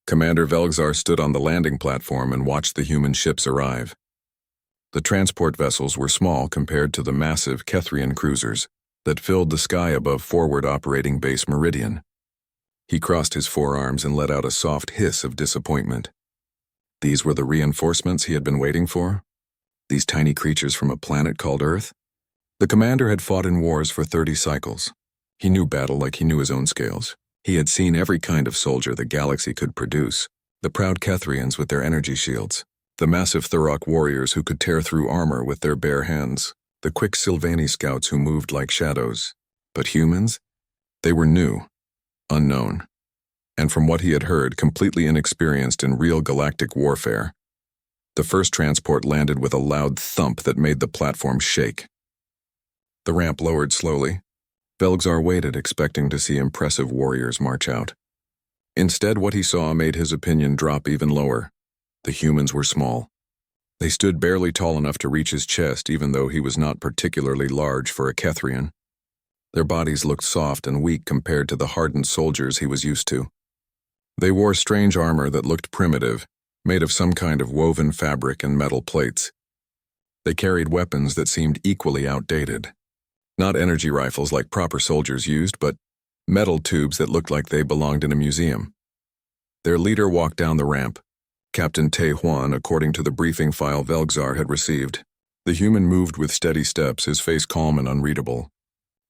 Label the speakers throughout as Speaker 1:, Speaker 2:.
Speaker 1: Commander Velgzar stood on the landing platform and watched the human ships arrive. The transport vessels were small compared to the massive Kethrian cruisers that filled the sky above forward operating base Meridian. He crossed his forearms and let out a soft hiss of disappointment. These were the reinforcements he had been waiting for? These tiny creatures from a planet called Earth? The commander had fought in wars for 30 cycles. He knew battle like he knew his own scales. He had seen every kind of soldier the galaxy could produce. The proud Kethrians with their energy shields. The massive Thurok warriors who could tear through armor with their bare hands. The quick Sylvani scouts who moved like shadows. But humans? They were new, unknown, and from what he had heard, completely inexperienced in real galactic warfare. The first transport landed with a loud thump that made the platform shake. The ramp lowered slowly. Velgzar waited, expecting to see impressive warriors march out. Instead, what he saw made his opinion drop even lower. The humans were small. They stood barely tall enough to reach his chest, even though he was not particularly large for a Kethrian. Their bodies looked soft and weak compared to the hardened soldiers he was used to. They wore strange armor that looked primitive, made of some kind of woven fabric and metal plates. They carried weapons that seemed equally outdated. Not energy rifles like proper soldiers used, but metal tubes that looked like they belonged in a museum. Their leader walked down the ramp, Captain Tae Hwan, according to the briefing file Velgzar had received. The human moved with steady steps, his face calm and unreadable.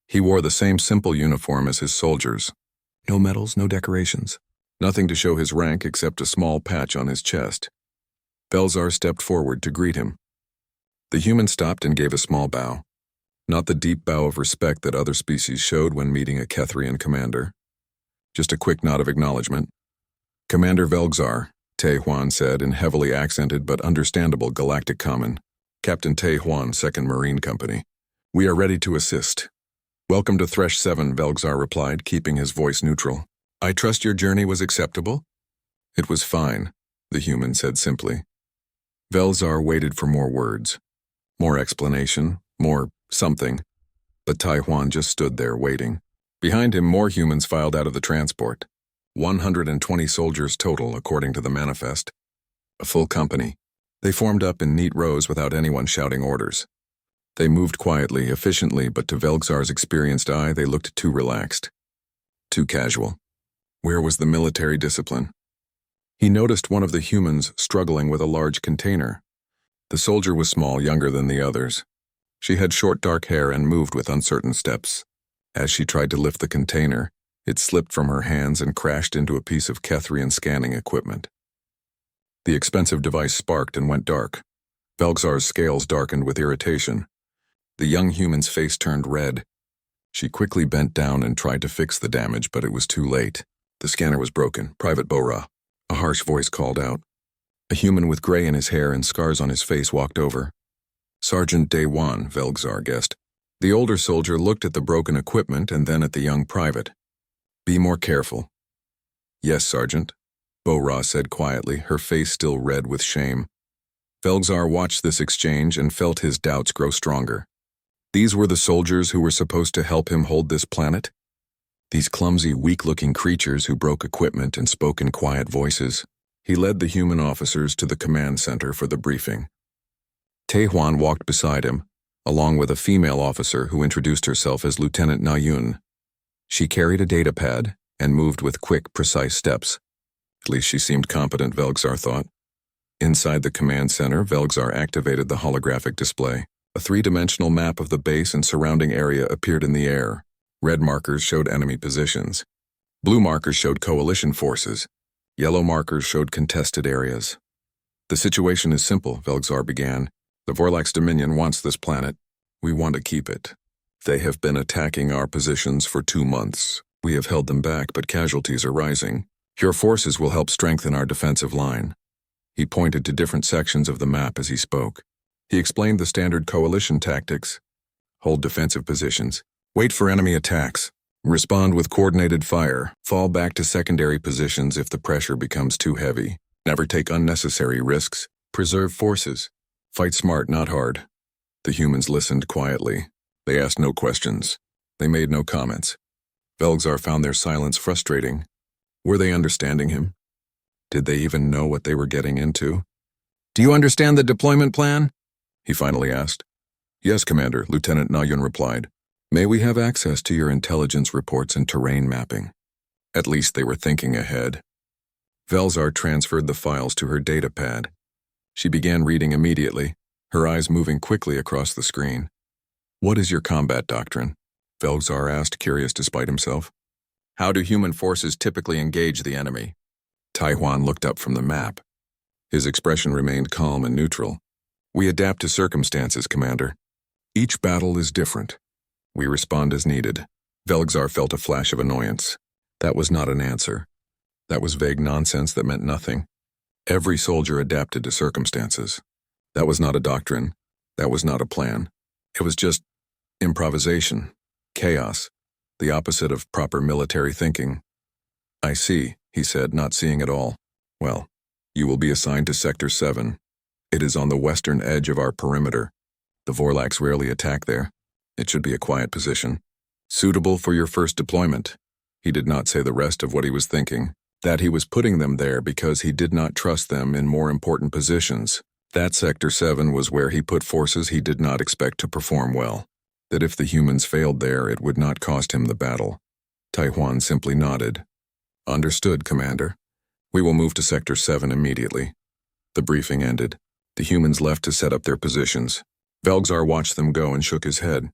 Speaker 1: He wore the same simple uniform as his soldiers. No medals, no decorations. Nothing to show his rank except a small patch on his chest. Velgzar stepped forward to greet him. The human stopped and gave a small bow. Not the deep bow of respect that other species showed when meeting a Kethrian commander. Just a quick nod of acknowledgement. Commander Velgzar, Tae Hwan said in heavily accented but understandable galactic common. Captain Tae Hwan, 2nd Marine Company. We are ready to assist. Welcome to Thresh 7, Velgzar replied, keeping his voice neutral. I trust your journey was acceptable? It was fine, the human said simply. Velgzar waited for more words. More explanation, more something. But Tae Hwan just stood there waiting. Behind him, more humans filed out of the transport. 120 soldiers total, according to the manifest. A full company. They formed up in neat rows without anyone shouting orders. They moved quietly, efficiently, but to Velgzar's experienced eye, they looked too relaxed. Too casual. Where was the military discipline? He noticed one of the humans struggling with a large container. The soldier was small, younger than the others. She had short dark hair and moved with uncertain steps. As she tried to lift the container, it slipped from her hands and crashed into a piece of Kethrian scanning equipment. The expensive device sparked and went dark. Velgzar's scales darkened with irritation. The young human's face turned red. She quickly bent down and tried to fix the damage, but it was too late. The scanner was broken. Private Bora. A harsh voice called out. A human with gray in his hair and scars on his face walked over. Sergeant Daewon, Velgzar guessed. The older soldier looked at the broken equipment and then at the young private. Be more careful. Yes, Sergeant, Bora said quietly, her face still red with shame. Velgzar watched this exchange and felt his doubts grow stronger. These were the soldiers who were supposed to help him hold this planet? These clumsy, weak-looking creatures who broke equipment and spoke in quiet voices. He led the human officers to the command center for the briefing. Tae Hwan walked beside him, along with a female officer who introduced herself as Lieutenant Na Yun. She carried a data pad and moved with quick, precise steps. At least she seemed competent, Velgzar thought. Inside the command center, Velgzar activated the holographic display. A three-dimensional map of the base and surrounding area appeared in the air. Red markers showed enemy positions. Blue markers showed coalition forces. Yellow markers showed contested areas. The situation is simple, Velgzar began. The Vorlax Dominion wants this planet. We want to keep it. They have been attacking our positions for 2 months. We have held them back, but casualties are rising. Your forces will help strengthen our defensive line. He pointed to different sections of the map as he spoke. He explained the standard coalition tactics. Hold defensive positions. Wait for enemy attacks. Respond with coordinated fire. Fall back to secondary positions if the pressure becomes too heavy. Never take unnecessary risks. Preserve forces. Fight smart, not hard. The humans listened quietly. They asked no questions. They made no comments. Velgzar found their silence frustrating. Were they understanding him? Did they even know what they were getting into? "Do you understand the deployment plan?" he finally asked. "Yes, Commander," Lieutenant Nayun replied. "May we have access to your intelligence reports and terrain mapping?" At least they were thinking ahead. Velzar transferred the files to her data pad. She began reading immediately, her eyes moving quickly across the screen. "What is your combat doctrine?" Velzar asked, curious despite himself. "How do human forces typically engage the enemy?" Taiwan looked up from the map. His expression remained calm and neutral. "We adapt to circumstances, Commander. Each battle is different. We respond as needed." Velzar felt a flash of annoyance. That was not an answer. That was vague nonsense that meant nothing. Every soldier adapted to circumstances. That was not a doctrine. That was not a plan. It was just improvisation, chaos, the opposite of proper military thinking. "I see," he said, not seeing at all. "Well, you will be assigned to Sector 7. It is on the western edge of our perimeter. The Vorlax rarely attack there. It should be a quiet position. Suitable for your first deployment." He did not say the rest of what he was thinking. That he was putting them there because he did not trust them in more important positions. That Sector 7 was where he put forces he did not expect to perform well. That if the humans failed there, it would not cost him the battle. Taiwan simply nodded. "Understood, Commander. We will move to Sector 7 immediately." The briefing ended. The humans left to set up their positions. Velzar watched them go and shook his head.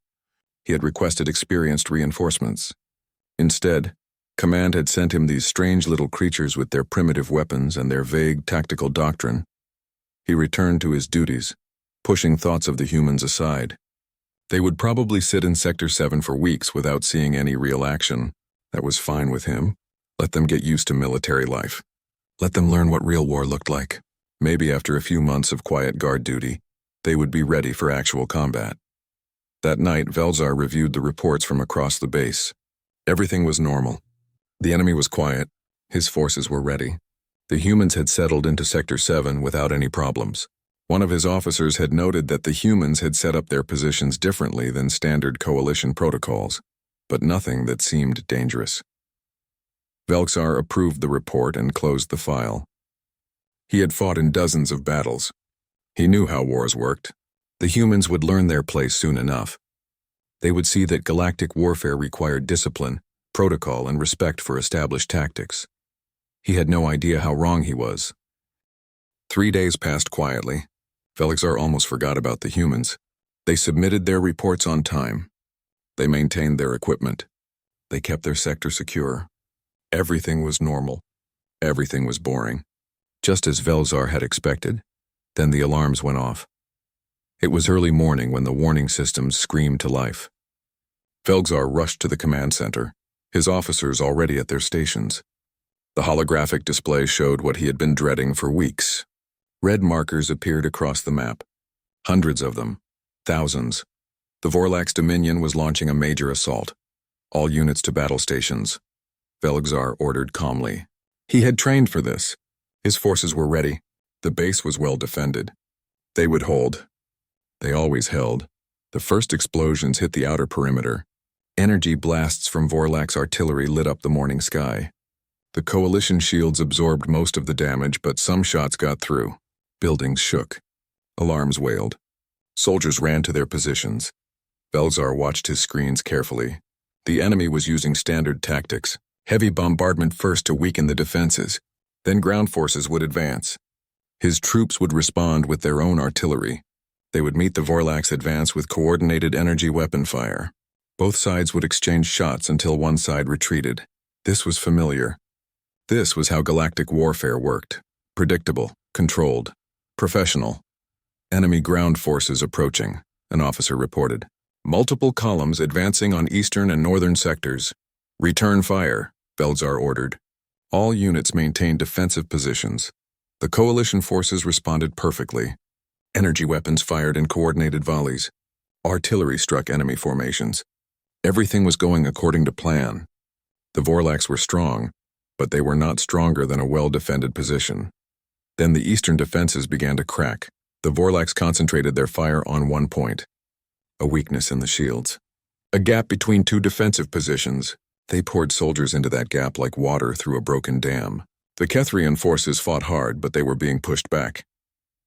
Speaker 1: He had requested experienced reinforcements. Instead, Command had sent him these strange little creatures with their primitive weapons and their vague tactical doctrine. He returned to his duties, pushing thoughts of the humans aside. They would probably sit in Sector 7 for weeks without seeing any real action. That was fine with him. Let them get used to military life. Let them learn what real war looked like. Maybe after a few months of quiet guard duty, they would be ready for actual combat. That night, Velzar reviewed the reports from across the base. Everything was normal. The enemy was quiet. His forces were ready. The humans had settled into Sector 7 without any problems. One of his officers had noted that the humans had set up their positions differently than standard coalition protocols, but nothing that seemed dangerous. Velzar approved the report and closed the file. He had fought in dozens of battles. He knew how wars worked. The humans would learn their place soon enough. They would see that galactic warfare required discipline, protocol, and respect for established tactics. He had no idea how wrong he was. 3 days passed quietly. Velzar almost forgot about the humans. They submitted their reports on time. They maintained their equipment. They kept their sector secure. Everything was normal. Everything was boring. Just as Velzar had expected. Then the alarms went off. It was early morning when the warning systems screamed to life. Velzar rushed to the command center, his officers already at their stations. The holographic display showed what he had been dreading for weeks. Red markers appeared across the map. Hundreds of them. Thousands. The Vorlax Dominion was launching a major assault. All units to battle stations. Velzar ordered calmly. He had trained for this. His forces were ready. The base was well defended. They would hold. They always held. The first explosions hit the outer perimeter. Energy blasts from Vorlax artillery lit up the morning sky. The coalition shields absorbed most of the damage, but some shots got through. Buildings shook. Alarms wailed. Soldiers ran to their positions. Velzar watched his screens carefully. The enemy was using standard tactics. Heavy bombardment first to weaken the defenses. Then ground forces would advance. His troops would respond with their own artillery. They would meet the Vorlax advance with coordinated energy weapon fire. Both sides would exchange shots until one side retreated. This was familiar. This was how galactic warfare worked. Predictable, controlled, professional. Enemy ground forces approaching, an officer reported. Multiple columns advancing on eastern and northern sectors. Return fire, Velzar ordered. All units maintained defensive positions. The coalition forces responded perfectly. Energy weapons fired in coordinated volleys. Artillery struck enemy formations. Everything was going according to plan. The Vorlax were strong, but they were not stronger than a well-defended position. Then the eastern defenses began to crack. The Vorlax concentrated their fire on one point. A weakness in the shields. A gap between two defensive positions. They poured soldiers into that gap like water through a broken dam. The Kethrian forces fought hard, but they were being pushed back.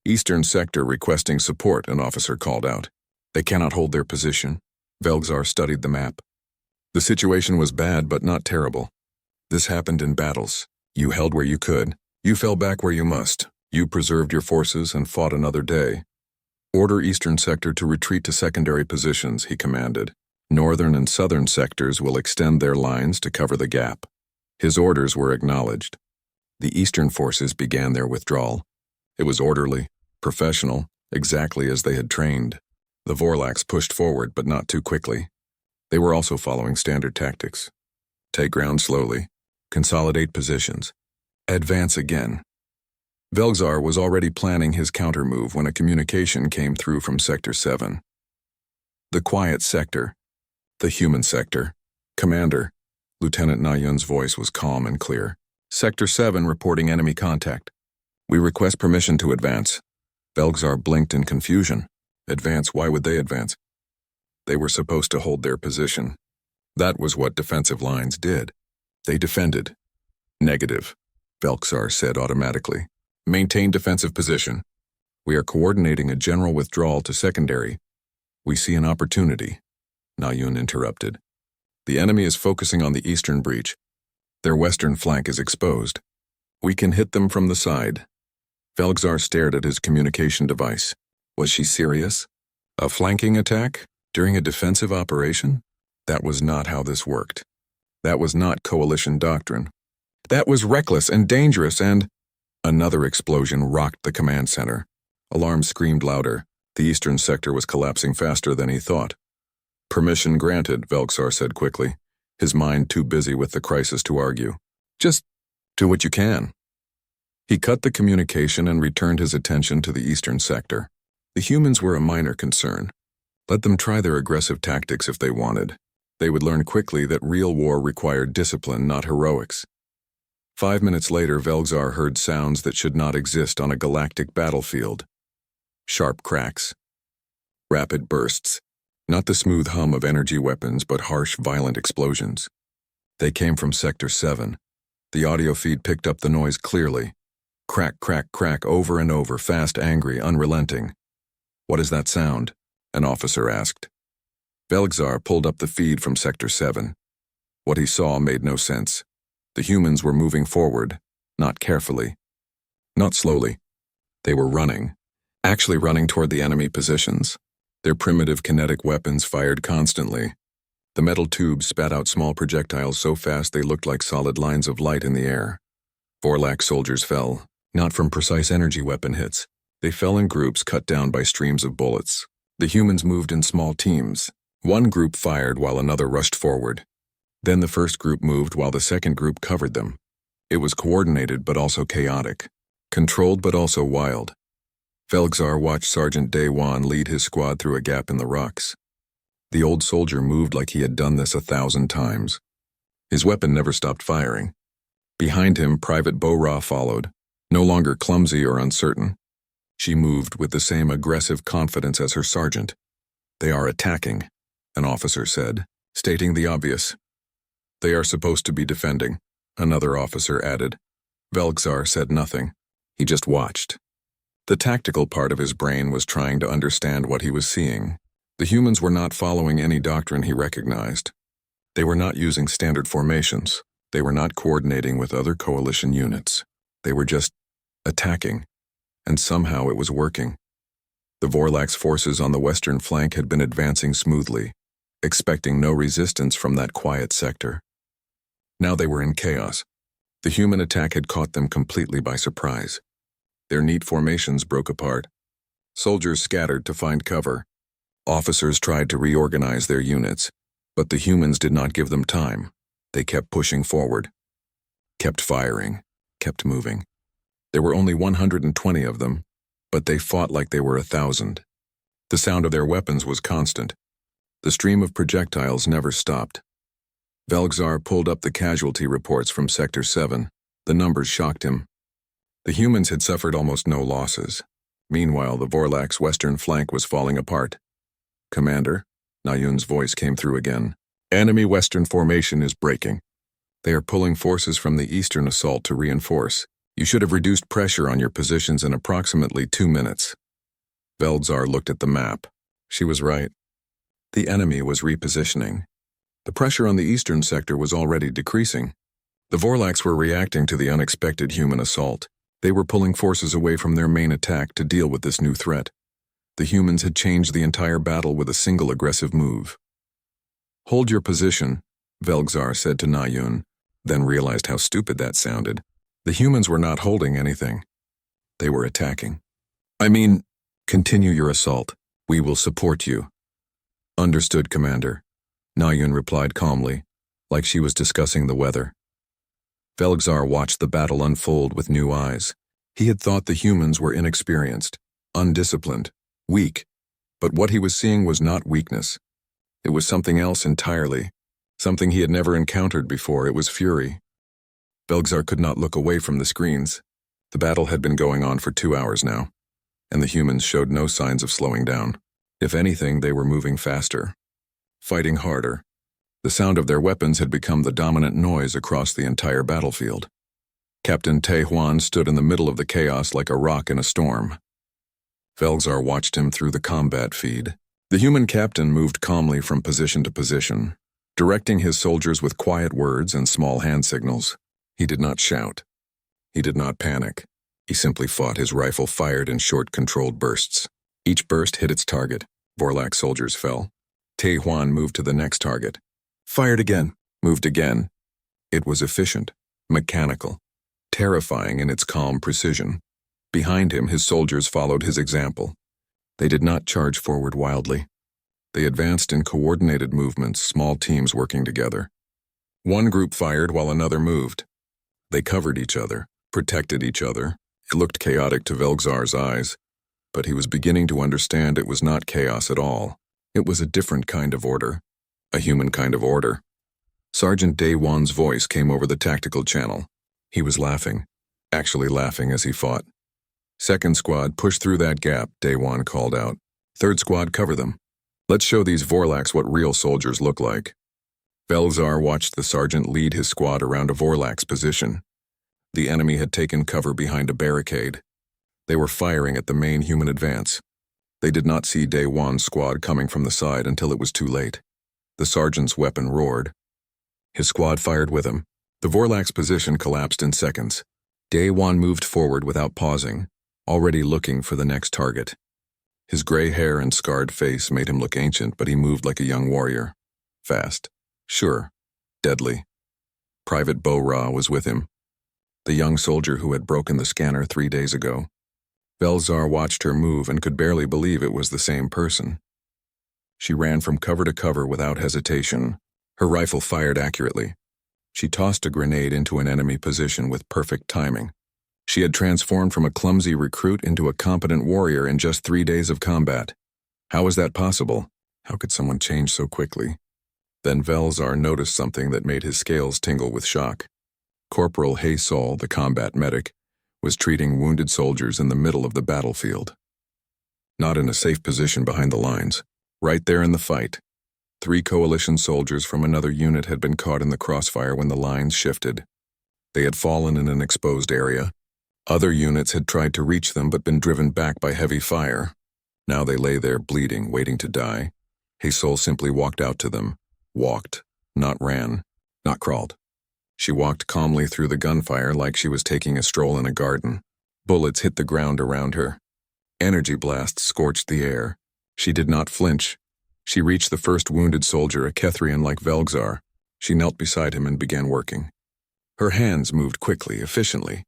Speaker 1: Eastern sector requesting support, an officer called out. They cannot hold their position. Velgzar studied the map. The situation was bad, but not terrible. This happened in battles. You held where you could. You fell back where you must. You preserved your forces and fought another day. Order Eastern sector to retreat to secondary positions, he commanded. Northern and Southern sectors will extend their lines to cover the gap. His orders were acknowledged. The Eastern forces began their withdrawal. It was orderly, professional, exactly as they had trained. The Vorlax pushed forward, but not too quickly. They were also following standard tactics. Take ground slowly. Consolidate positions. Advance again. Velgzar was already planning his counter-move when a communication came through from Sector 7. The quiet sector. The human sector. Commander. Lieutenant Nayun's voice was calm and clear. Sector 7 reporting enemy contact. We request permission to advance. Velgzar blinked in confusion. Advance? Why would they advance? They were supposed to hold their position. That was what defensive lines did. They defended. Negative, Velgzar said automatically. Maintain defensive position. We are coordinating a general withdrawal to secondary. We see an opportunity. Nayun interrupted. The enemy is focusing on the eastern breach. Their western flank is exposed. We can hit them from the side. Velgzar stared at his communication device. Was she serious? A flanking attack? During a defensive operation? That was not how this worked. That was not coalition doctrine. That was reckless and dangerous and... Another explosion rocked the command center. Alarms screamed louder. The eastern sector was collapsing faster than he thought. Permission granted, Velgzar said quickly, his mind too busy with the crisis to argue. Just do what you can. He cut the communication and returned his attention to the eastern sector. The humans were a minor concern. Let them try their aggressive tactics if they wanted. They would learn quickly that real war required discipline, not heroics. 5 minutes later, Velgzar heard sounds that should not exist on a galactic battlefield. Sharp cracks. Rapid bursts. Not the smooth hum of energy weapons, but harsh, violent explosions. They came from Sector 7. The audio feed picked up the noise clearly. Crack, crack, crack, over and over, fast, angry, unrelenting. What is that sound? An officer asked. Velgzar pulled up the feed from Sector 7. What he saw made no sense. The humans were moving forward, not carefully, not slowly. They were running, actually running toward the enemy positions. Their primitive kinetic weapons fired constantly. The metal tubes spat out small projectiles so fast they looked like solid lines of light in the air. Vorlax soldiers fell, not from precise energy weapon hits. They fell in groups cut down by streams of bullets. The humans moved in small teams. One group fired while another rushed forward. Then the first group moved while the second group covered them. It was coordinated but also chaotic, controlled but also wild. Velgzar watched Sergeant Daywan lead his squad through a gap in the rocks. The old soldier moved like he had done this 1,000 times. His weapon never stopped firing. Behind him, Private Bora followed, no longer clumsy or uncertain. She moved with the same aggressive confidence as her sergeant. They are attacking, an officer said, stating the obvious. They are supposed to be defending, another officer added. Velgzar said nothing. He just watched. The tactical part of his brain was trying to understand what he was seeing. The humans were not following any doctrine he recognized. They were not using standard formations. They were not coordinating with other coalition units. They were just attacking, and somehow it was working. The Vorlax forces on the western flank had been advancing smoothly, expecting no resistance from that quiet sector. Now they were in chaos. The human attack had caught them completely by surprise. Their neat formations broke apart. Soldiers scattered to find cover. Officers tried to reorganize their units, but the humans did not give them time. They kept pushing forward, kept firing, kept moving. There were only 120 of them, but they fought like they were 1,000. The sound of their weapons was constant. The stream of projectiles never stopped. Velgzar pulled up the casualty reports from Sector 7. The numbers shocked him. The humans had suffered almost no losses. Meanwhile, the Vorlax western flank was falling apart. Commander, Nayun's voice came through again. Enemy western formation is breaking. They are pulling forces from the eastern assault to reinforce. You should have reduced pressure on your positions in approximately 2 minutes. Veldzar looked at the map. She was right. The enemy was repositioning. The pressure on the eastern sector was already decreasing. The Vorlax were reacting to the unexpected human assault. They were pulling forces away from their main attack to deal with this new threat. The humans had changed the entire battle with a single aggressive move. "Hold your position," Veldzar said to Nayun, then realized how stupid that sounded. The humans were not holding anything. They were attacking. Continue your assault. We will support you." "Understood, Commander," Nayun replied calmly, like she was discussing the weather. Veldzar watched the battle unfold with new eyes. He had thought the humans were inexperienced, undisciplined, weak, but what he was seeing was not weakness. It was something else entirely, something he had never encountered before. It was fury. Veldzar could not look away from the screens. The battle had been going on for 2 hours now, and the humans showed no signs of slowing down. If anything, they were moving faster, fighting harder. The sound of their weapons had become the dominant noise across the entire battlefield. Captain Te Huan stood in the middle of the chaos like a rock in a storm. Veldzar watched him through the combat feed. The human captain moved calmly from position to position, directing his soldiers with quiet words and small hand signals. He did not shout. He did not panic. He simply fought. His rifle fired in short, controlled bursts. Each burst hit its target. Vorlax soldiers fell. Te Huan moved to the next target. Fired again. Moved again. It was efficient, mechanical, terrifying in its calm precision. Behind him, his soldiers followed his example. They did not charge forward wildly. They advanced in coordinated movements, small teams working together. One group fired while another moved. They covered each other, protected each other. It looked chaotic to Veldzar's eyes, but he was beginning to understand it was not chaos at all. It was a different kind of order, a human kind of order. Sergeant Day Wan's voice came over the tactical channel. He was laughing, actually laughing as he fought. "Second squad, push through that gap," Day Wan called out. "Third squad, cover them. Let's show these Vorlax what real soldiers look like." Veldzar watched the sergeant lead his squad around a Vorlax position. The enemy had taken cover behind a barricade. They were firing at the main human advance. They did not see Day Wan's squad coming from the side until it was too late. The sergeant's weapon roared. His squad fired with him. The Vorlax position collapsed in seconds. Day Wan moved forward without pausing, already looking for the next target. His gray hair and scarred face made him look ancient, but he moved like a young warrior. Fast, sure, deadly. Private Bo Ra was with him, the young soldier who had broken the scanner 3 days ago. Veldzar watched her move and could barely believe it was the same person. She ran from cover to cover without hesitation. Her rifle fired accurately. She tossed a grenade into an enemy position with perfect timing. She had transformed from a clumsy recruit into a competent warrior in just 3 days of combat. How was that possible? How could someone change so quickly? Then Veldzar noticed something that made his scales tingle with shock. Corporal He Sol, the combat medic, was treating wounded soldiers in the middle of the battlefield. Not in a safe position behind the lines. Right there in the fight. 3 coalition soldiers from another unit had been caught in the crossfire when the lines shifted. They had fallen in an exposed area. Other units had tried to reach them but been driven back by heavy fire. Now they lay there bleeding, waiting to die. He Sol simply walked out to them. Walked, not ran, not crawled. She walked calmly through the gunfire like she was taking a stroll in a garden. Bullets hit the ground around her. Energy blasts scorched the air. She did not flinch. She reached the first wounded soldier, a Kethrian like Veldzar. She knelt beside him and began working. Her hands moved quickly, efficiently.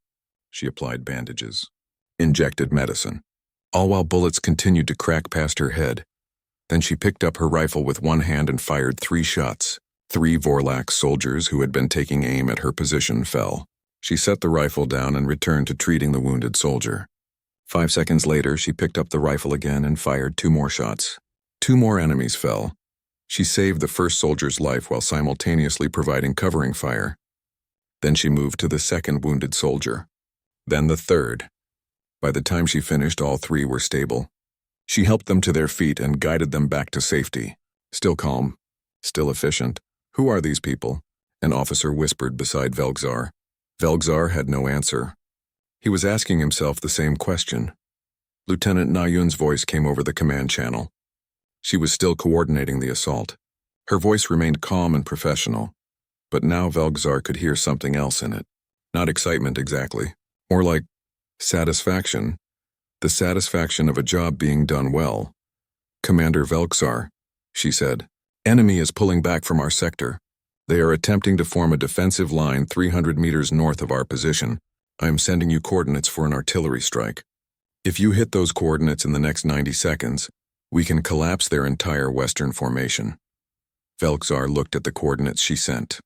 Speaker 1: She applied bandages, injected medicine, all while bullets continued to crack past her head. Then she picked up her rifle with one hand and fired 3 shots. 3 Vorlax soldiers who had been taking aim at her position fell. She set the rifle down and returned to treating the wounded soldier. 5 seconds later, she picked up the rifle again and fired 2 more shots. 2 more enemies fell. She saved the first soldier's life while simultaneously providing covering fire. Then she moved to the second wounded soldier. Then the third. By the time she finished, all 3 were stable. She helped them to their feet and guided them back to safety. Still calm, still efficient. Who are these people? An officer whispered beside Velgzar. Velgzar had no answer. He was asking himself the same question. Lieutenant Nayun's voice came over the command channel. She was still coordinating the assault. Her voice remained calm and professional, but now Velgzar could hear something else in it. Not excitement exactly, more like satisfaction. The satisfaction of a job being done well. "Commander Velgzar," she said, "enemy is pulling back from our sector. They are attempting to form a defensive line 300 meters north of our position. I am sending you coordinates for an artillery strike. If you hit those coordinates in the next 90 seconds, we can collapse their entire western formation." Velgzar looked at the coordinates she sent.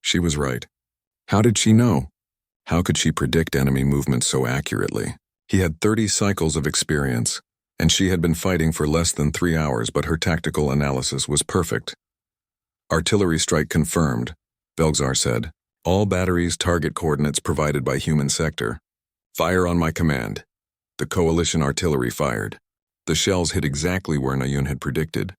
Speaker 1: She was right. How did she know? How could she predict enemy movements so accurately? He had 30 cycles of experience, and she had been fighting for less than 3 hours, but her tactical analysis was perfect. "Artillery strike confirmed," Velgzar said. "All batteries target coordinates provided by human sector. Fire on my command." The coalition artillery fired. The shells hit exactly where Nayun had predicted.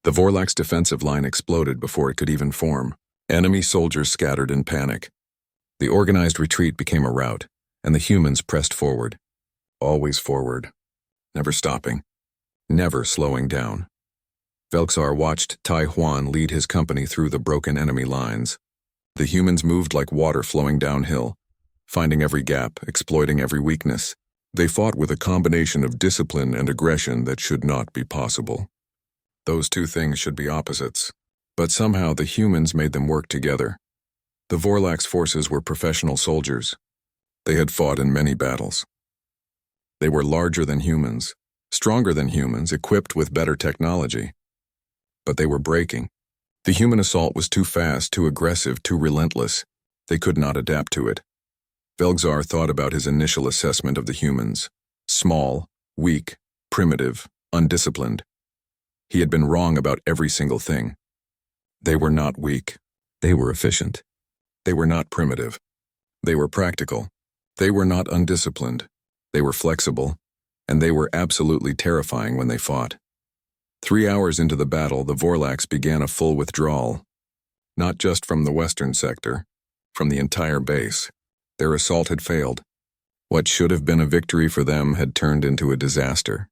Speaker 1: The Vorlax defensive line exploded before it could even form. Enemy soldiers scattered in panic. The organized retreat became a rout, and the humans pressed forward. Always forward. Never stopping. Never slowing down. Velgzar watched Tai Huan lead his company through the broken enemy lines. The humans moved like water flowing downhill, finding every gap, exploiting every weakness. They fought with a combination of discipline and aggression that should not be possible. Those two things should be opposites, but somehow the humans made them work together. The Vorlax forces were professional soldiers. They had fought in many battles. They were larger than humans, stronger than humans, equipped with better technology. But they were breaking. The human assault was too fast, too aggressive, too relentless. They could not adapt to it. Velgzar thought about his initial assessment of the humans. Small, weak, primitive, undisciplined. He had been wrong about every single thing. They were not weak. They were efficient. They were not primitive. They were practical. They were not undisciplined. They were flexible. And they were absolutely terrifying when they fought. 3 hours into the battle, the Vorlax began a full withdrawal. Not just from the western sector, from the entire base. Their assault had failed. What should have been a victory for them had turned into a disaster.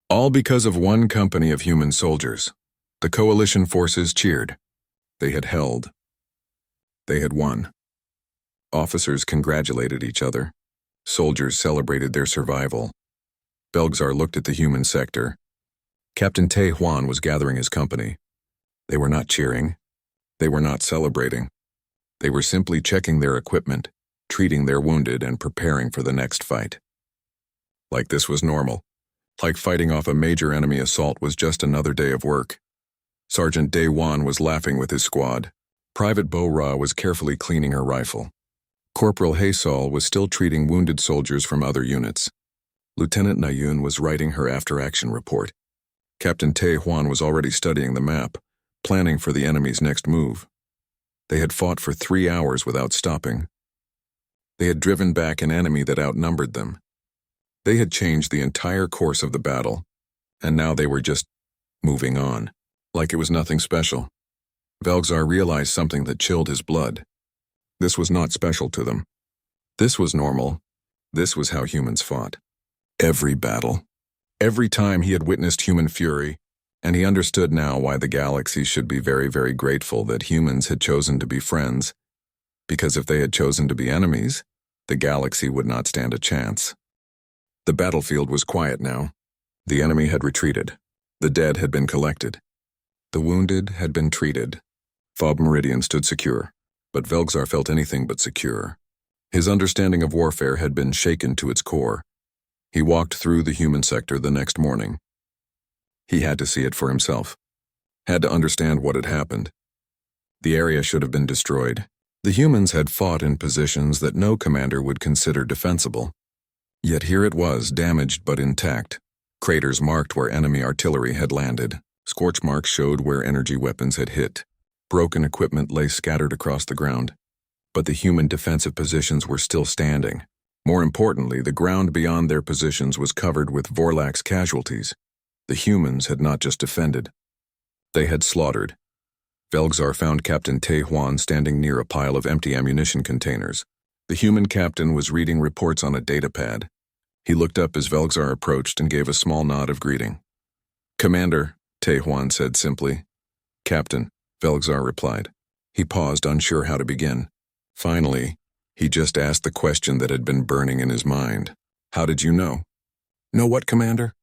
Speaker 1: All because of one company of human soldiers. The coalition forces cheered. They had held. They had won. Officers congratulated each other. Soldiers celebrated their survival. Velgzar looked at the human sector. Captain Tai Huan was gathering his company. They were not cheering. They were not celebrating. They were simply checking their equipment, treating their wounded, and preparing for the next fight. Like this was normal. Like fighting off a major enemy assault was just another day of work. Sergeant Day Wan was laughing with his squad. Private Bo Ra was carefully cleaning her rifle. Corporal Haysal was still treating wounded soldiers from other units. Lieutenant Nayun was writing her after-action report. Captain Tai Huan was already studying the map, planning for the enemy's next move. They had fought for 3 hours without stopping. They had driven back an enemy that outnumbered them. They had changed the entire course of the battle, and now they were just moving on, like it was nothing special. Velgzar realized something that chilled his blood. This was not special to them. This was normal. This was how humans fought. Every battle. Every time he had witnessed human fury, and he understood now why the galaxy should be very, very grateful that humans had chosen to be friends, because if they had chosen to be enemies, the galaxy would not stand a chance. The battlefield was quiet now. The enemy had retreated. The dead had been collected. The wounded had been treated. Fob Meridian stood secure, but Velgzar felt anything but secure. His understanding of warfare had been shaken to its core. He walked through the human sector the next morning. He had to see it for himself. Had to understand what had happened. The area should have been destroyed. The humans had fought in positions that no commander would consider defensible. Yet here it was, damaged but intact. Craters marked where enemy artillery had landed. Scorch marks showed where energy weapons had hit. Broken equipment lay scattered across the ground. But the human defensive positions were still standing. More importantly, the ground beyond their positions was covered with Vorlax casualties. The humans had not just defended. They had slaughtered. Velgzar found Captain Taehuan standing near a pile of empty ammunition containers. The human captain was reading reports on a datapad. He looked up as Velgzar approached and gave a small nod of greeting. "Commander," Taehuan said simply. "Captain," Velgzar replied. He paused, unsure how to begin. Finally, he just asked the question that had been burning in his mind. "How did you know?" "Know what, Commander?"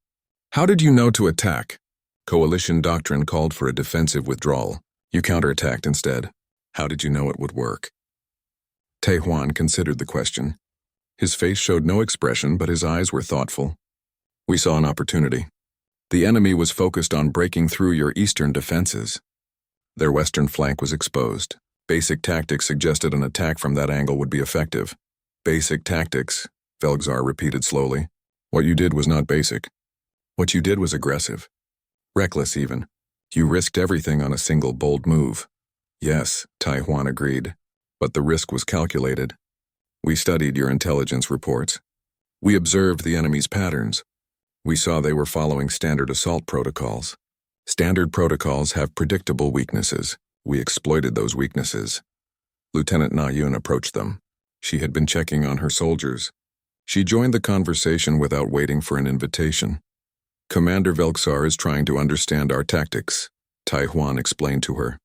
Speaker 1: "How did you know to attack?" Coalition doctrine called for a defensive withdrawal. You counterattacked instead. How did you know it would work? Taehuan considered the question. His face showed no expression, but his eyes were thoughtful. "We saw an opportunity. The enemy was focused on breaking through your eastern defenses. Their western flank was exposed. Basic tactics suggested an attack from that angle would be effective." "Basic tactics," Velgzar repeated slowly. "What you did was not basic. What you did was aggressive. Reckless, even. You risked everything on a single bold move." "Yes," Taehuan agreed, "but the risk was calculated. We studied your intelligence reports. We observed the enemy's patterns. We saw they were following standard assault protocols. Standard protocols have predictable weaknesses. We exploited those weaknesses." Lieutenant Na Yun approached them. She had been checking on her soldiers. She joined the conversation without waiting for an invitation. "Commander Velgzar is trying to understand our tactics," Taehuan explained to her.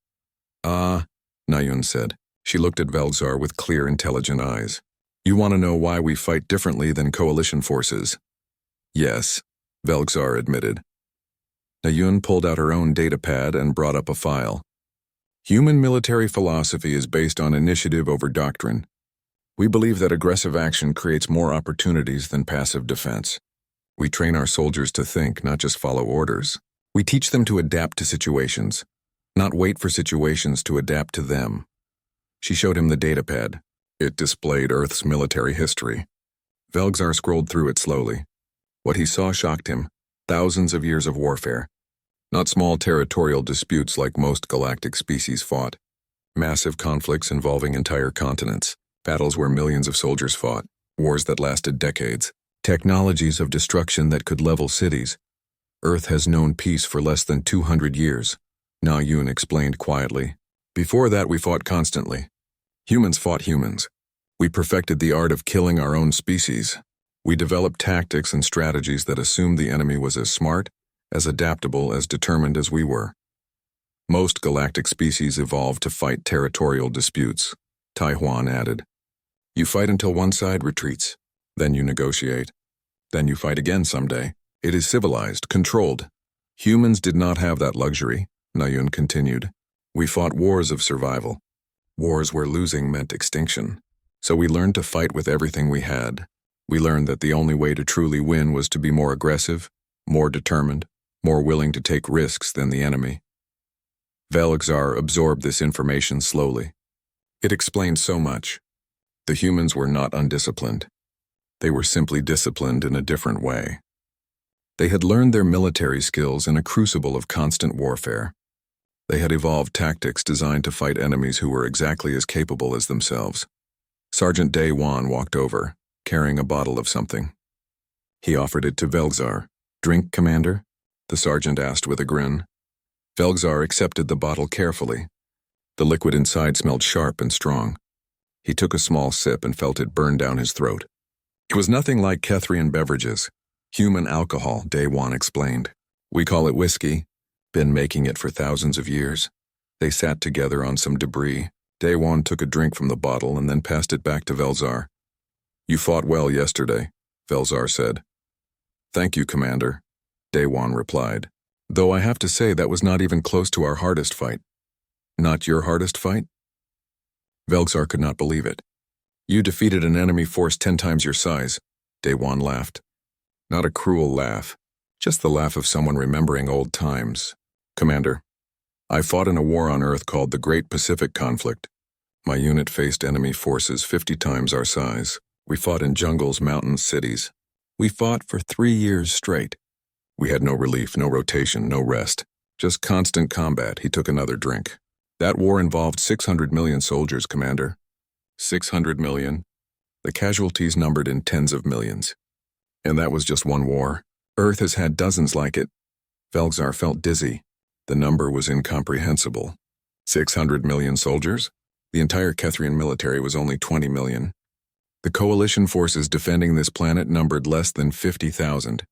Speaker 1: "Ah," Na Yun said. She looked at Velgzar with clear, intelligent eyes. "You want to know why we fight differently than coalition forces?" "Yes," Velgzar admitted. Na Yun pulled out her own datapad and brought up a file. "Human military philosophy is based on initiative over doctrine. We believe that aggressive action creates more opportunities than passive defense. We train our soldiers to think, not just follow orders. We teach them to adapt to situations, not wait for situations to adapt to them." She showed him the datapad. It displayed Earth's military history. Velgzar scrolled through it slowly. What he saw shocked him. Thousands of years of warfare. Not small territorial disputes like most galactic species fought. Massive conflicts involving entire continents. Battles where millions of soldiers fought. Wars that lasted decades. Technologies of destruction that could level cities. Earth has known peace for less than 200 years, Na Yun explained quietly. Before that, we fought constantly. Humans fought humans. We perfected the art of killing our own species. We developed tactics and strategies that assumed the enemy was as smart, as adaptable, as determined as we were. Most galactic species evolved to fight territorial disputes, Taehuan added. You fight until one side retreats. Then you negotiate. Then you fight again someday. It is civilized, controlled. Humans did not have that luxury, Na Yun continued. We fought wars of survival. Wars where losing meant extinction. So we learned to fight with everything we had. We learned that the only way to truly win was to be more aggressive, more determined, more willing to take risks than the enemy. Velgzar absorbed this information slowly. It explained so much. The humans were not undisciplined. They were simply disciplined in a different way. They had learned their military skills in a crucible of constant warfare. They had evolved tactics designed to fight enemies who were exactly as capable as themselves. Sergeant Day Wan walked over, carrying a bottle of something. He offered it to Velgzar. Drink, Commander? The sergeant asked with a grin. Velgzar accepted the bottle carefully. The liquid inside smelled sharp and strong. He took a small sip and felt it burn down his throat. It was nothing like Kethrian beverages. Human alcohol, Day Wan explained. We call it whiskey. Been making it for thousands of years. They sat together on some debris. Day Wan took a drink from the bottle and then passed it back to Velgzar. You fought well yesterday, Velgzar said. Thank you, Commander, Day Wan replied. Though I have to say that was not even close to our hardest fight. Not your hardest fight? Velgzar could not believe it. You defeated an enemy force 10 times your size, Day Wan laughed. Not a cruel laugh, just the laugh of someone remembering old times. Commander, I fought in a war on Earth called the Great Pacific Conflict. My unit faced enemy forces 50 times our size. We fought in jungles, mountains, cities. We fought for 3 years straight. We had no relief, no rotation, no rest. Just constant combat. He took another drink. That war involved 600 million soldiers, Commander. 600 million. The casualties numbered in tens of millions. And that was just one war. Earth has had dozens like it. Velgzar felt dizzy. The number was incomprehensible. 600 million soldiers? The entire Kethrian military was only 20 million. The coalition forces defending this planet numbered less than 50,000.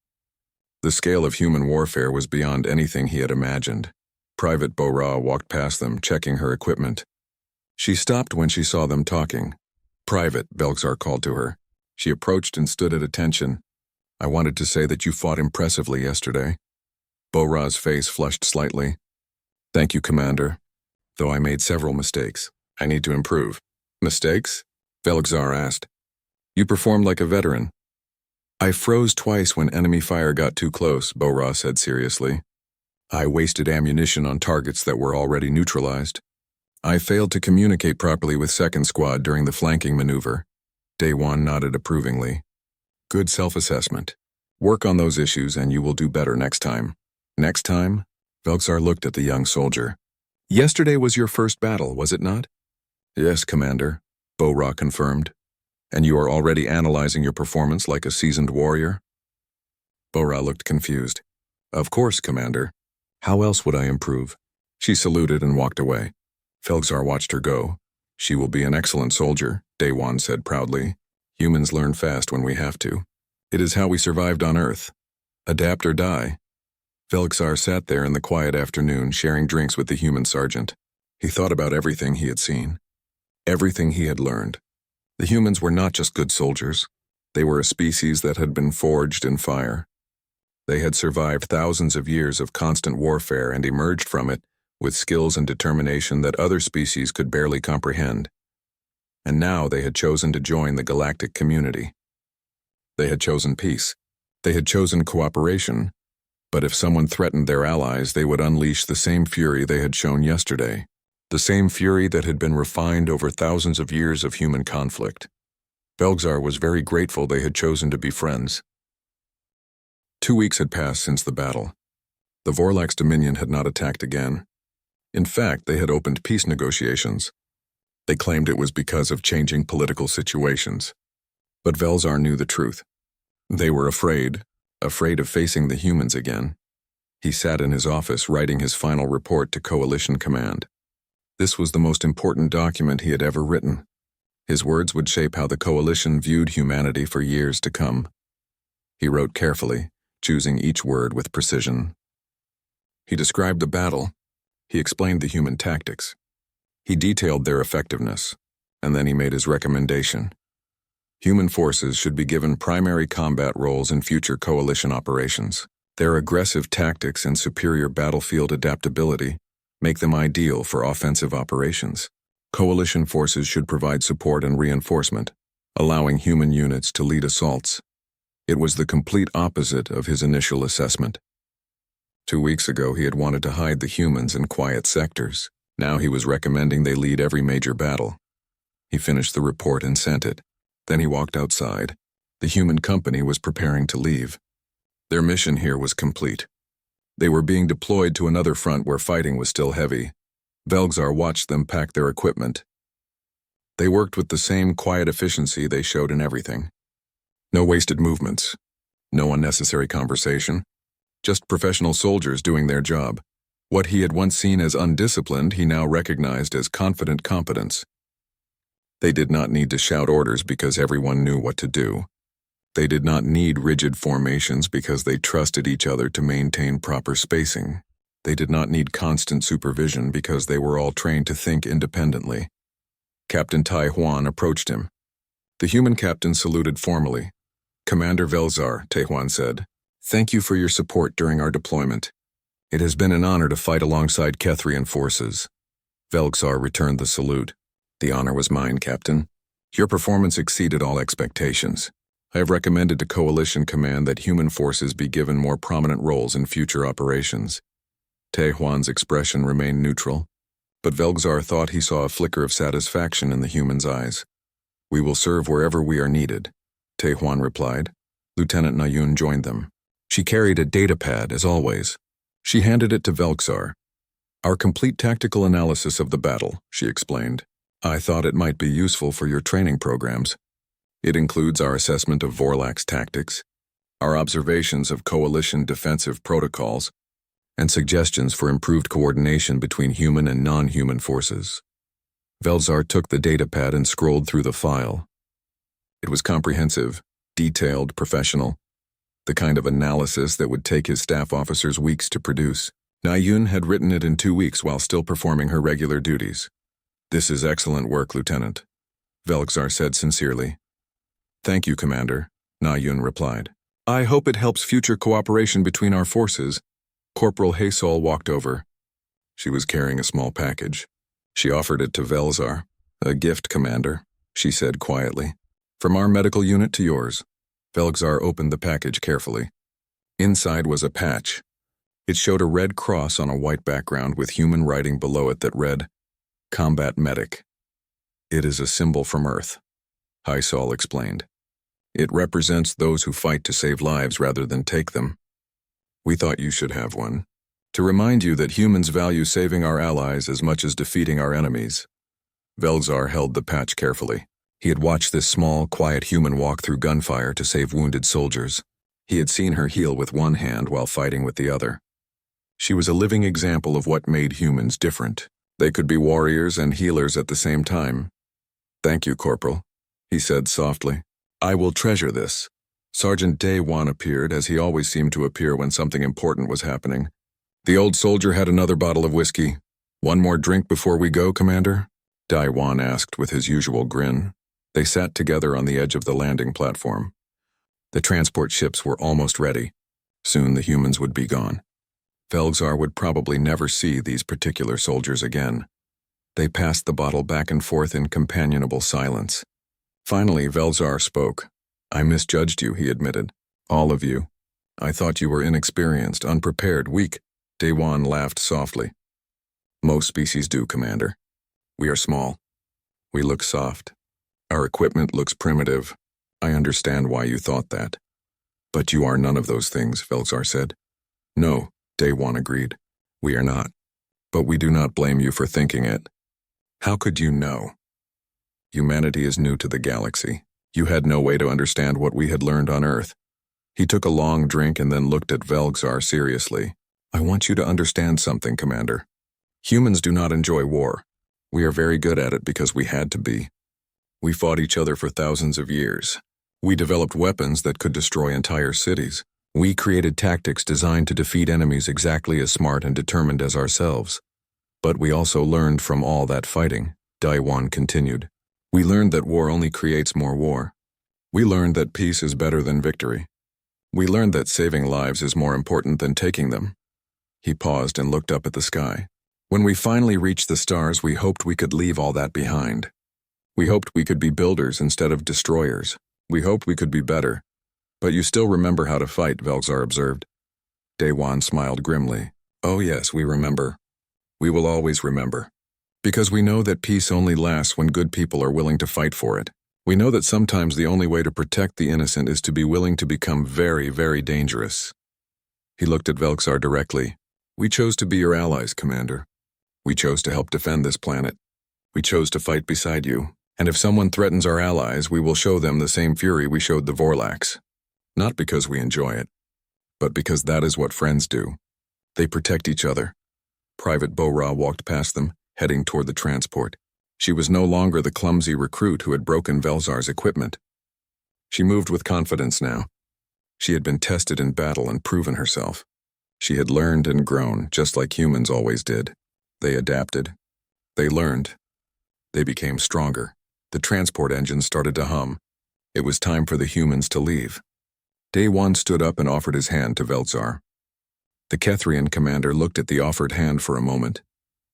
Speaker 1: The scale of human warfare was beyond anything he had imagined. Private Bo-Ra walked past them, checking her equipment. She stopped when she saw them talking. "Private," Belxar called to her. She approached and stood at attention. "I wanted to say that you fought impressively yesterday." Bo-Ra's face flushed slightly. "Thank you, Commander. Though I made several mistakes. I need to improve." "Mistakes?" Belxar asked. "You performed like a veteran." "I froze twice when enemy fire got too close," Bo-Ra said seriously. "I wasted ammunition on targets that were already neutralized. I failed to communicate properly with Second Squad during the flanking maneuver." Daewon nodded approvingly. "Good self-assessment. Work on those issues and you will do better next time." "Next time?" Belxar looked at the young soldier. "Yesterday was your first battle, was it not?" "Yes, Commander," Bo-Ra confirmed. "And you are already analyzing your performance like a seasoned warrior?" Bo-Ra looked confused. "Of course, Commander. How else would I improve?" She saluted and walked away. Felxar watched her go. "She will be an excellent soldier," Daewon said proudly. "Humans learn fast when we have to. It is how we survived on Earth. Adapt or die." Felxar sat there in the quiet afternoon, sharing drinks with the human sergeant. He thought about everything he had seen, everything he had learned. The humans were not just good soldiers. They were a species that had been forged in fire. They had survived thousands of years of constant warfare and emerged from it with skills and determination that other species could barely comprehend. And now they had chosen to join the galactic community. They had chosen peace. They had chosen cooperation. But if someone threatened their allies, they would unleash the same fury they had shown yesterday. The same fury that had been refined over thousands of years of human conflict. Belxar was very grateful they had chosen to be friends. 2 weeks had passed since the battle. The Vorlax Dominion had not attacked again. In fact, they had opened peace negotiations. They claimed it was because of changing political situations. But Velzar knew the truth. They were afraid of facing the humans again. He sat in his office writing his final report to Coalition Command. This was the most important document he had ever written. His words would shape how the Coalition viewed humanity for years to come. He wrote carefully, choosing each word with precision. He described the battle. He explained the human tactics. He detailed their effectiveness, and then he made his recommendation. Human forces should be given primary combat roles in future coalition operations. Their aggressive tactics and superior battlefield adaptability make them ideal for offensive operations. Coalition forces should provide support and reinforcement, allowing human units to lead assaults. It was the complete opposite of his initial assessment. 2 weeks ago, he had wanted to hide the humans in quiet sectors. Now he was recommending they lead every major battle. He finished the report and sent it. Then he walked outside. The human company was preparing to leave. Their mission here was complete. They were being deployed to another front where fighting was still heavy. Velxar watched them pack their equipment. They worked with the same quiet efficiency they showed in everything. No wasted movements. No unnecessary conversation. Just professional soldiers doing their job. What he had once seen as undisciplined, he now recognized as confident competence. They did not need to shout orders because everyone knew what to do. They did not need rigid formations because they trusted each other to maintain proper spacing. They did not need constant supervision because they were all trained to think independently. Captain Tai Huan approached him. The human captain saluted formally. "Commander Velzar," Tai Huan said, "thank you for your support during our deployment. It has been an honor to fight alongside Kethrian forces." Velxar returned the salute. "The honor was mine, Captain. Your performance exceeded all expectations. I have recommended to Coalition Command that human forces be given more prominent roles in future operations." Tai Huan's expression remained neutral, but Velxar thought he saw a flicker of satisfaction in the human's eyes. "We will serve wherever we are needed," Tai Huan replied. Lieutenant Nayun joined them. She carried a datapad, as always. She handed it to Velxar. "Our complete tactical analysis of the battle," she explained. "I thought it might be useful for your training programs. It includes our assessment of Vorlax tactics, our observations of coalition defensive protocols, and suggestions for improved coordination between human and non-human forces. Velzar took the datapad and scrolled through the file. It was comprehensive, detailed, professional, the kind of analysis that would take his staff officers weeks to produce. Nayun had written it in 2 weeks while still performing her regular duties. "This is excellent work, Lieutenant," Velzar said sincerely. "Thank you, Commander," Nayun replied. "I hope it helps future cooperation between our forces." Corporal Haysol walked over. She was carrying a small package. She offered it to Velzar. "A gift, Commander," she said quietly. "From our medical unit to yours." Velzar opened the package carefully. Inside was a patch. It showed a red cross on a white background with human writing below it that read, "Combat Medic." "It is a symbol from Earth," Haysol explained. "It represents those who fight to save lives rather than take them. We thought you should have one, to remind you that humans value saving our allies as much as defeating our enemies." Velzar held the patch carefully. He had watched this small, quiet human walk through gunfire to save wounded soldiers. He had seen her heal with one hand while fighting with the other. She was a living example of what made humans different. They could be warriors and healers at the same time. "Thank you, Corporal," he said softly. "I will treasure this." Sergeant Daewon appeared, as he always seemed to appear when something important was happening. "The old soldier had another bottle of whiskey. One more drink before we go, Commander?" Daewon asked with his usual grin. They sat together on the edge of the landing platform. The transport ships were almost ready. Soon the humans would be gone. Velzar would probably never see these particular soldiers again. They passed the bottle back and forth in companionable silence. Finally, Velzar spoke. "I misjudged you," he admitted. "All of you. I thought you were inexperienced, unprepared, weak." Daewon laughed softly. "Most species do, Commander. We are small. We look soft. Our equipment looks primitive. I understand why you thought that. But you are none of those things," Velzar said. "No," Daewon agreed. "We are not. But we do not blame you for thinking it. How could you know? Humanity is new to the galaxy. You had no way to understand what we had learned on Earth." He took a long drink and then looked at Velzar seriously. "I want you to understand something, Commander. Humans do not enjoy war. We are very good at it because we had to be. We fought each other for thousands of years. We developed weapons that could destroy entire cities. We created tactics designed to defeat enemies exactly as smart and determined as ourselves. But we also learned from all that fighting," Daewon continued. "We learned that war only creates more war. We learned that peace is better than victory. We learned that saving lives is more important than taking them." He paused and looked up at the sky. "When we finally reached the stars, we hoped we could leave all that behind. We hoped we could be builders instead of destroyers. We hoped we could be better. But you still remember how to fight," Velzar observed. Daewon smiled grimly. "Oh yes, we remember. We will always remember. Because we know that peace only lasts when good people are willing to fight for it. We know that sometimes the only way to protect the innocent is to be willing to become very, very dangerous." He looked at Velzar directly. "We chose to be your allies, Commander. We chose to help defend this planet. We chose to fight beside you. And if someone threatens our allies, we will show them the same fury we showed the Vorlax. Not because we enjoy it, but because that is what friends do. They protect each other." Private Bo-Ra walked past them, heading toward the transport. She was no longer the clumsy recruit who had broken Velzar's equipment. She moved with confidence now. She had been tested in battle and proven herself. She had learned and grown, just like humans always did. They adapted. They learned. They became stronger. The transport engine started to hum. It was time for the humans to leave. Daewon stood up and offered his hand to Velzar. The Kethrian commander looked at the offered hand for a moment,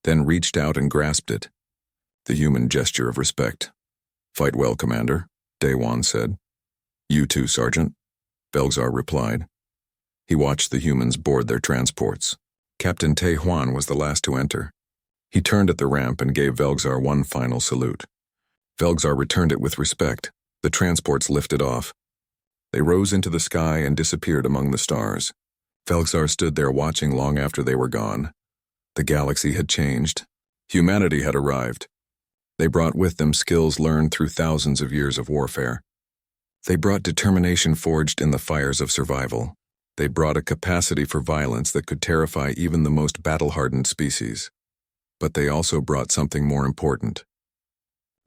Speaker 1: then reached out and grasped it. The human gesture of respect. "Fight well, Commander," Daewon said. "You too, Sergeant," Velzar replied. He watched the humans board their transports. Captain Taehuan was the last to enter. He turned at the ramp and gave Velzar one final salute. Velzar returned it with respect. The transports lifted off. They rose into the sky and disappeared among the stars. Velzar stood there watching long after they were gone. The galaxy had changed. Humanity had arrived. They brought with them skills learned through thousands of years of warfare. They brought determination forged in the fires of survival. They brought a capacity for violence that could terrify even the most battle-hardened species. But they also brought something more important.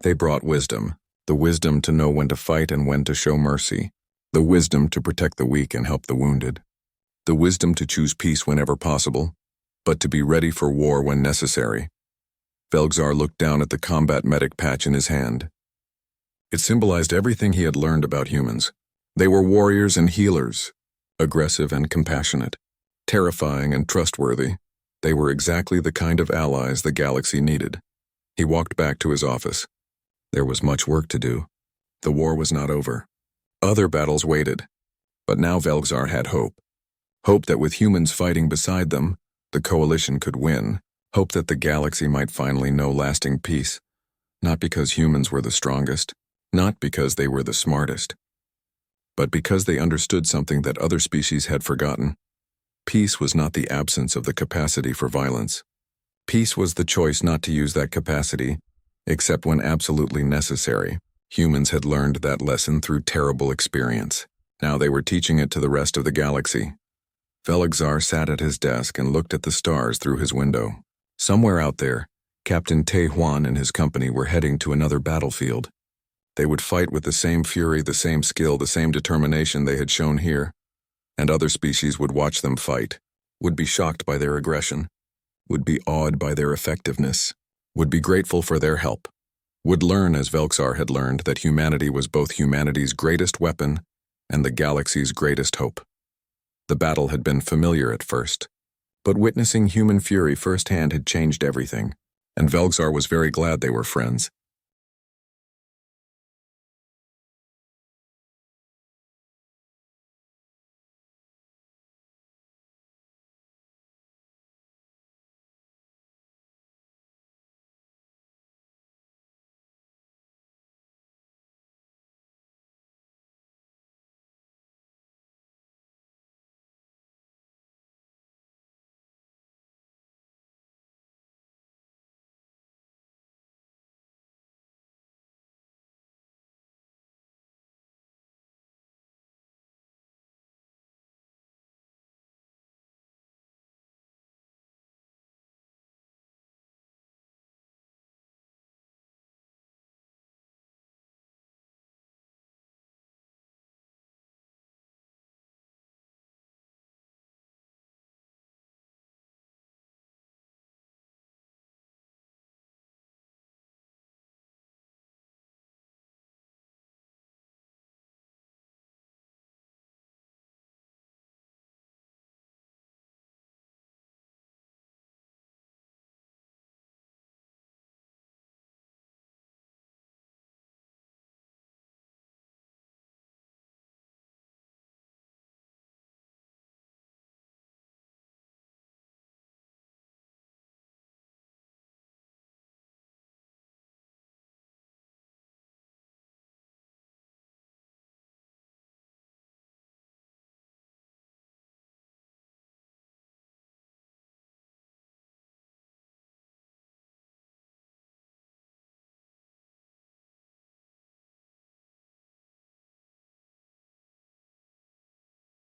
Speaker 1: They brought wisdom, the wisdom to know when to fight and when to show mercy, the wisdom to protect the weak and help the wounded, the wisdom to choose peace whenever possible, but to be ready for war when necessary. Velgzar looked down at the combat medic patch in his hand. It symbolized everything he had learned about humans. They were warriors and healers, aggressive and compassionate, terrifying and trustworthy. They were exactly the kind of allies the galaxy needed. He walked back to his office. There was much work to do. The war was not over. Other battles waited. But now Velgzar had hope. Hope that with humans fighting beside them, the coalition could win. Hope that the galaxy might finally know lasting peace. Not because humans were the strongest, not because they were the smartest, but because they understood something that other species had forgotten. Peace was not the absence of the capacity for violence. Peace was the choice not to use that capacity, except when absolutely necessary. Humans had learned that lesson through terrible experience. Now they were teaching it to the rest of the galaxy. Velgzar sat at his desk and looked at the stars through his window. Somewhere out there, Captain Te Huan and his company were heading to another battlefield. They would fight with the same fury, the same skill, the same determination they had shown here. And other species would watch them fight, would be shocked by their aggression, would be awed by their effectiveness, would be grateful for their help, would learn, as Velgzar had learned, that humanity was both humanity's greatest weapon and the galaxy's greatest hope. The battle had been familiar at first, but witnessing human fury firsthand had changed everything, and Velgzar was very glad they were friends.